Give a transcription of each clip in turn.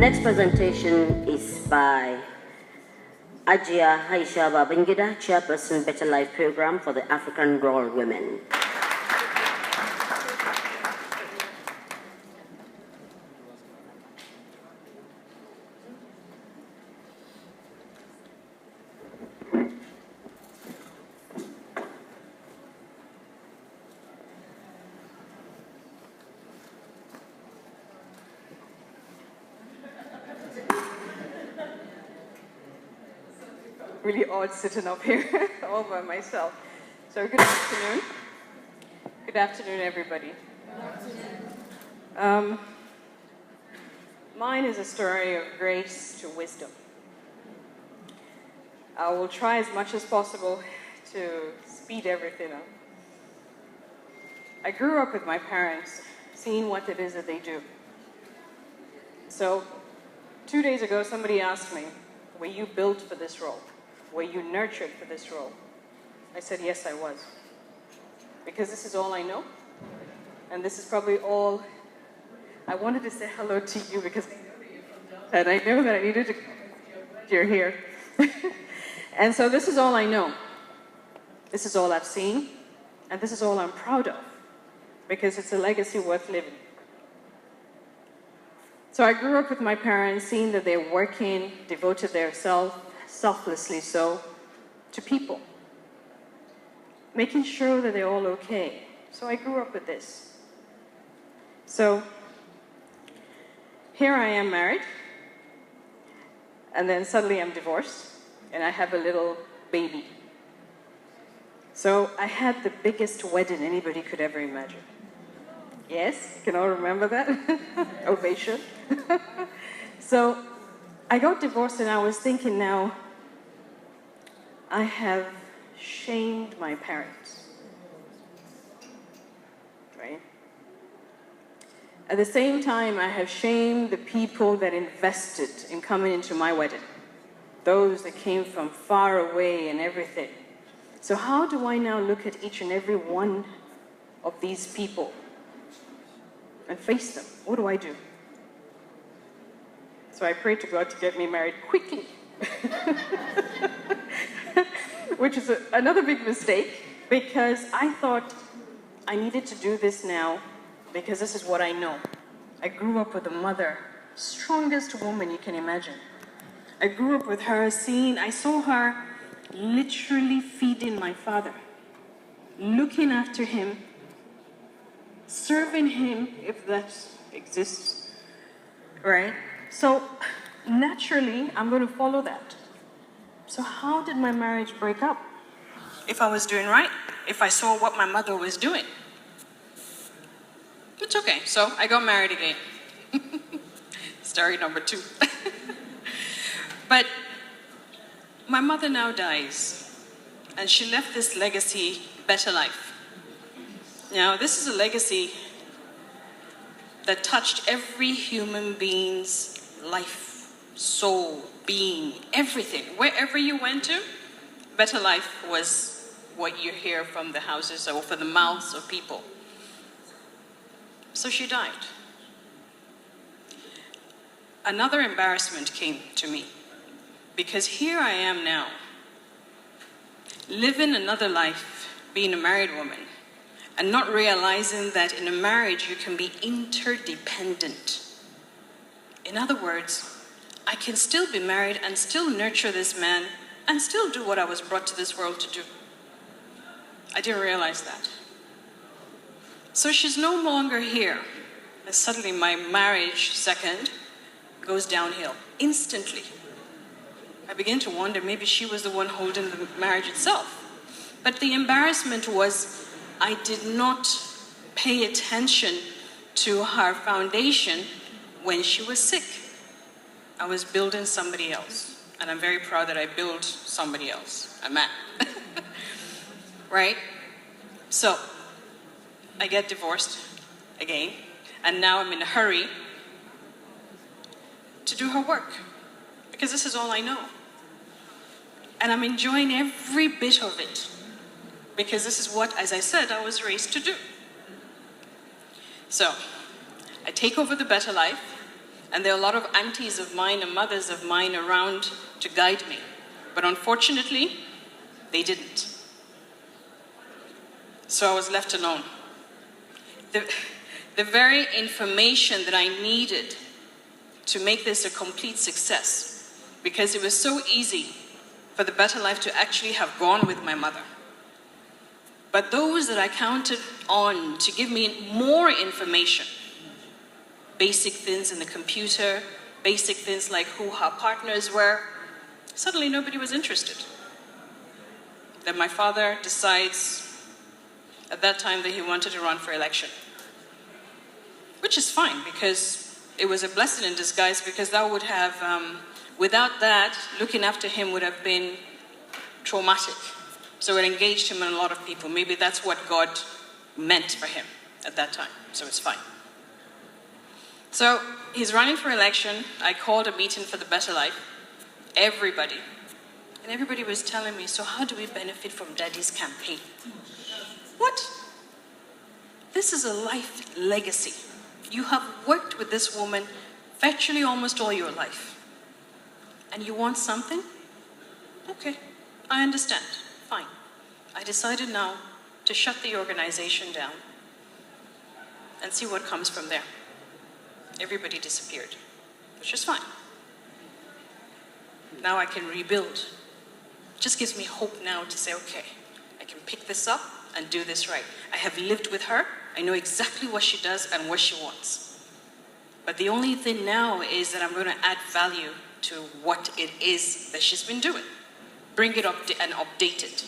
next presentation is by Hajjiya Aisha Babangida, Chairperson Better Life Program for the African Rural Women. Really odd sitting up here all by myself. So good afternoon. Good afternoon, everybody. Good afternoon. Mine is a story of grace to wisdom. I will try as much as possible to speed everything up. I grew up with my parents, seeing what it is that they do. So 2 days ago, somebody asked me, were you built for this role? Were you nurtured for this role? I said, yes, I was. Because this is all I know. And this is probably all. I wanted to say hello to you because I know that you're from Delta, and I know that I needed to you're here. And so this is all I know. This is all I've seen. And this is all I'm proud of. Because it's a legacy worth living. So I grew up with my parents, seeing that they're working, devoted themselves, selflessly so, to people. Making sure that they're all okay. So I grew up with this. So here I am married, and then suddenly I'm divorced, and I have a little baby. So I had the biggest wedding anybody could ever imagine. Yes, you can all remember that? Ovation. So I got divorced, and I was thinking now, I have shamed my parents, right? At the same time, I have shamed the people that invested in coming into my wedding, those that came from far away and everything. So how do I now look at each and every one of these people and face them? What do I do? So I prayed to God to get me married quickly. Which is another big mistake, because I thought I needed to do this now because this is what I know. I grew up with a mother, strongest woman you can imagine. I grew up with her, I saw her literally feeding my father, looking after him, serving him, if that exists, right? So naturally, I'm going to follow that. So how did my marriage break up? If I was doing right, if I saw what my mother was doing. It's okay, so I got married again. Story number 2. But my mother now dies, and she left this legacy, better life. Now, this is a legacy that touched every human being's life, soul, being, everything. Wherever you went to, better life was what you hear from the houses or from the mouths of people. So she died. Another embarrassment came to me, because here I am now, living another life, being a married woman, and not realizing that in a marriage you can be interdependent. In other words, I can still be married and still nurture this man and still do what I was brought to this world to do. I didn't realize that. So she's no longer here. And suddenly my marriage, second, goes downhill instantly. I begin to wonder, maybe she was the one holding the marriage itself. But the embarrassment was, I did not pay attention to her foundation when she was sick. I was building somebody else. And I'm very proud that I built somebody else, a man. Right? So, I get divorced again. And now I'm in a hurry to do her work. Because this is all I know. And I'm enjoying every bit of it. Because this is what, as I said, I was raised to do. So, I take over the better life. And there are a lot of aunties of mine and mothers of mine around to guide me. But unfortunately, they didn't. So I was left alone. The very information that I needed to make this a complete success, because it was so easy for the better life to actually have gone with my mother. But those that I counted on to give me more information, basic things in the computer, basic things like who her partners were, suddenly nobody was interested. Then my father decides at that time that he wanted to run for election. Which is fine, because it was a blessing in disguise, because that would have, without that, looking after him would have been traumatic. So it engaged him in a lot of people. Maybe that's what God meant for him at that time. So it's fine. So he's running for election. I called a meeting for the Better Life. Everybody. And everybody was telling me, so how do we benefit from Daddy's campaign? What? This is a life legacy. You have worked with this woman virtually almost all your life. And you want something? Okay, I understand. Fine. I decided now to shut the organization down and see what comes from there. Everybody disappeared, which is fine. Now I can rebuild. It just gives me hope now to say, okay, I can pick this up and do this right. I have lived with her. I know exactly what she does and what she wants. But the only thing now is that I'm going to add value to what it is that she's been doing. Bring it up and update it.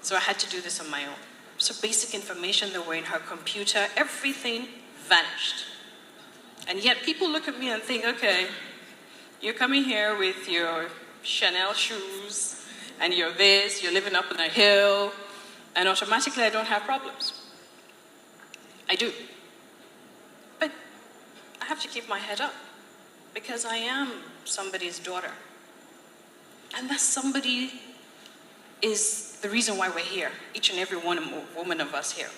So I had to do this on my own. So basic information that were in her computer, everything vanished. And yet people look at me and think, okay, you're coming here with your Chanel shoes, and you're this, you're living up on a hill, and automatically I don't have problems. I do. But I have to keep my head up, because I am somebody's daughter. And that somebody is the reason why we're here, each and every woman of us here.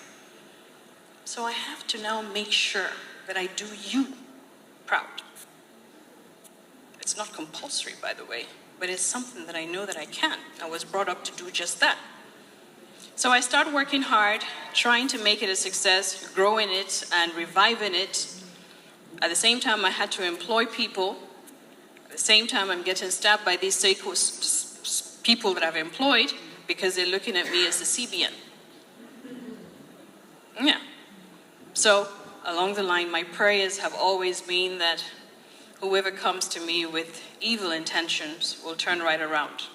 So I have to now make sure that I do you proud. It's not compulsory, by the way, but it's something that I know that I can. I was brought up to do just that. So I started working hard, trying to make it a success, growing it and reviving it. At the same time, I had to employ people. At the same time, I'm getting stabbed by these people that I've employed because they're looking at me as the CBN. Yeah. So along the line, my prayers have always been that whoever comes to me with evil intentions will turn right around.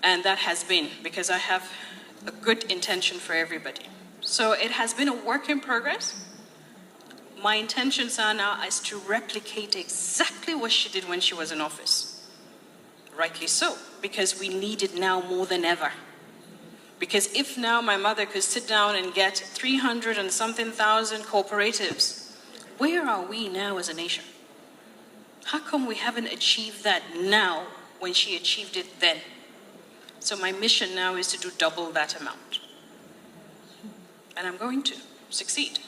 And that has been, because I have a good intention for everybody. So it has been a work in progress. My intentions are now is to replicate exactly what she did when she was in office. Rightly so, because we need it now more than ever. Because if now my mother could sit down and get 300 and something thousand cooperatives, where are we now as a nation? How come we haven't achieved that now when she achieved it then? So my mission now is to do double that amount. And I'm going to succeed.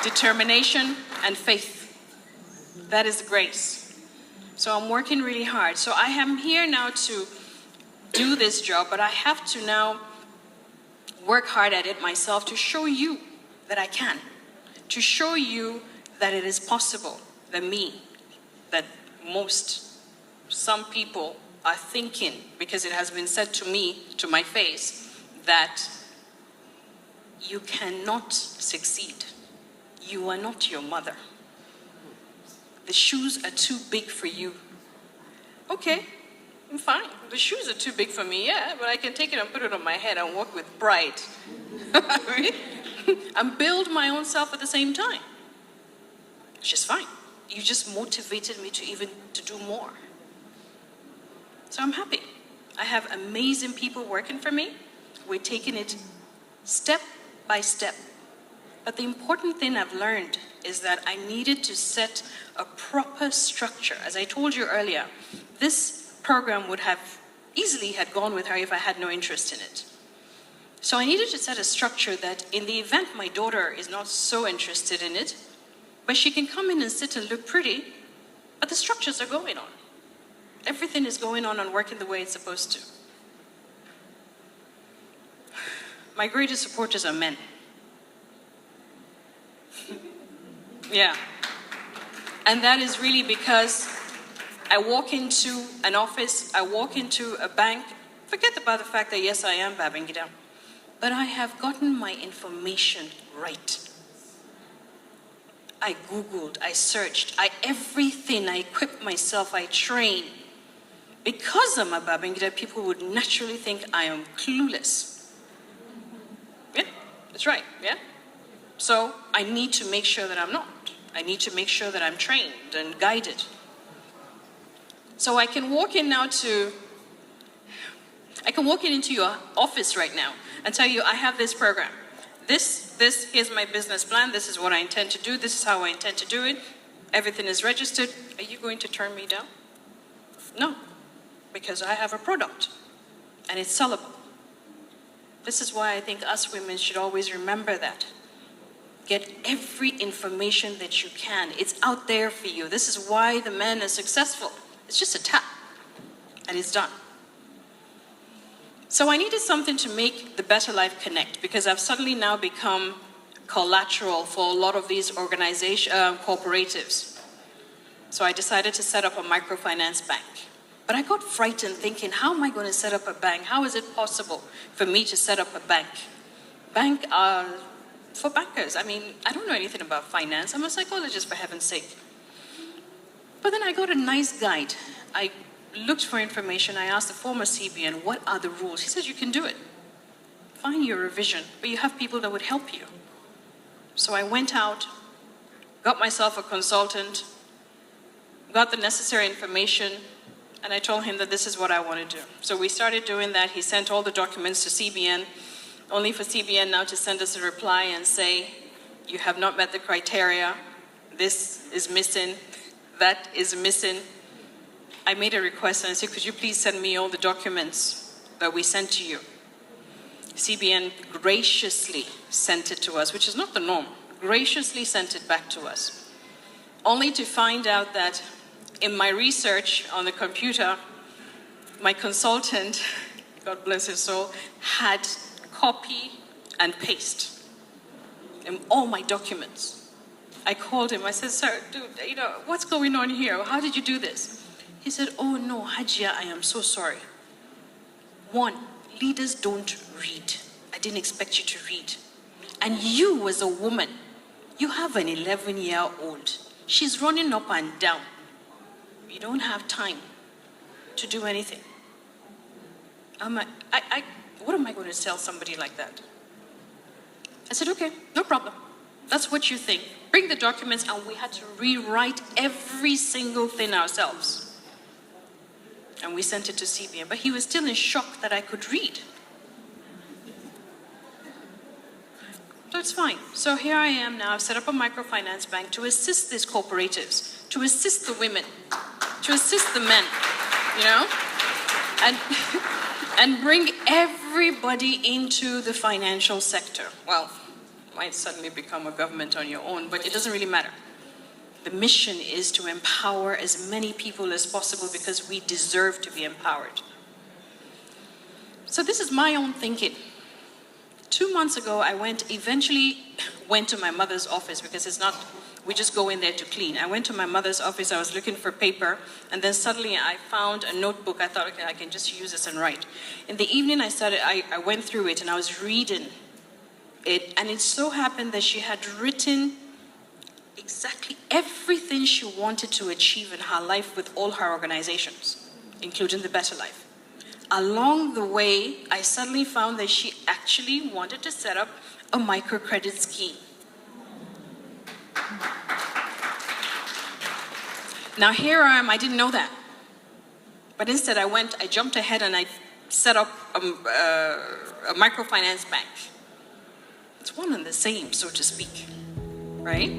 Determination and faith. That is grace. So I'm working really hard. So I am here now to do this job, but I have to now work hard at it myself to show you that I can. To show you that it is possible, that some people are thinking, because it has been said to me, to my face, that you cannot succeed. You are not your mother. The shoes are too big for you. Okay, I'm fine. The shoes are too big for me, yeah, but I can take it and put it on my head and walk with pride. And build my own self at the same time. Which is fine. You just motivated me to do more. So I'm happy. I have amazing people working for me. We're taking it step by step. But the important thing I've learned is that I needed to set a proper structure. As I told you earlier, this program would have easily had gone with her if I had no interest in it. So I needed to set a structure that in the event my daughter is not so interested in it, but she can come in and sit and look pretty, but the structures are going on. Everything is going on and working the way it's supposed to. My greatest supporters are men. Yeah. And that is really because I walk into an office, I walk into a bank, forget about the fact that yes, I am Babangida, but I have gotten my information right. I Googled, I searched, everything, I equipped myself, I trained. Because I'm a Babangida, people would naturally think I am clueless. Yeah, that's right, yeah? So I need to make sure that I'm not. I need to make sure that I'm trained and guided. So I can walk in now into your office right now and tell you, I have this program. Here's my business plan. This is what I intend to do. This is how I intend to do it. Everything is registered. Are you going to turn me down? No, because I have a product and it's sellable. This is why I think us women should always remember that. Get every information that you can. It's out there for you. This is why the men are successful. It's just a tap and it's done. So I needed something to make the Better Life connect, because I've suddenly now become collateral for a lot of these cooperatives. So I decided to set up a microfinance bank. But I got frightened thinking, how am I going to set up a bank? How is it possible for me to set up a bank? Bank are for bankers. I mean, I don't know anything about finance. I'm a psychologist, for heaven's sake. But then I got a nice guide. I looked for information. I asked the former CBN, what are the rules? He said, you can do it. Find your revision, but you have people that would help you. So I went out, got myself a consultant, got the necessary information, and I told him that this is what I want to do. So we started doing that. He sent all the documents to CBN, only for CBN now to send us a reply and say, you have not met the criteria, this is missing, that is missing. I made a request and I said, could you please send me all the documents that we sent to you? CBN graciously sent it to us, which is not the norm, graciously sent it back to us, only to find out that in my research on the computer, my consultant, God bless his soul, had copy and paste in all my documents. I called him, I said, sir, dude, what's going on here? How did you do this? He said, oh no, Hajjiya, I am so sorry. One, leaders don't read. I didn't expect you to read. And you as a woman, you have an 11-year-old. She's running up and down. You don't have time to do anything. I'm like, what am I going to tell somebody like that? I said, okay, no problem. That's what you think. Bring the documents, and we had to rewrite every single thing ourselves. And we sent it to CBN, but he was still in shock that I could read. So it's fine. So here I am now. I've set up a microfinance bank to assist these cooperatives, to assist the women, to assist the men, and bring everybody into the financial sector. Well, it might suddenly become a government on your own, but it doesn't really matter. The mission is to empower as many people as possible because we deserve to be empowered. So this is my own thinking. 2 months ago, I eventually went to my mother's office, because it's not, we just go in there to clean. I went to my mother's office, I was looking for paper, and then suddenly I found a notebook. I thought, okay, I can just use this and write. In the evening, I went through it and I was reading it, and it so happened that she had written exactly everything she wanted to achieve in her life with all her organizations, including the Better Life. Along the way, I suddenly found that she actually wanted to set up a microcredit scheme. Now here I am, I didn't know that. But instead I jumped ahead and I set up a microfinance bank. It's one and the same, so to speak, right?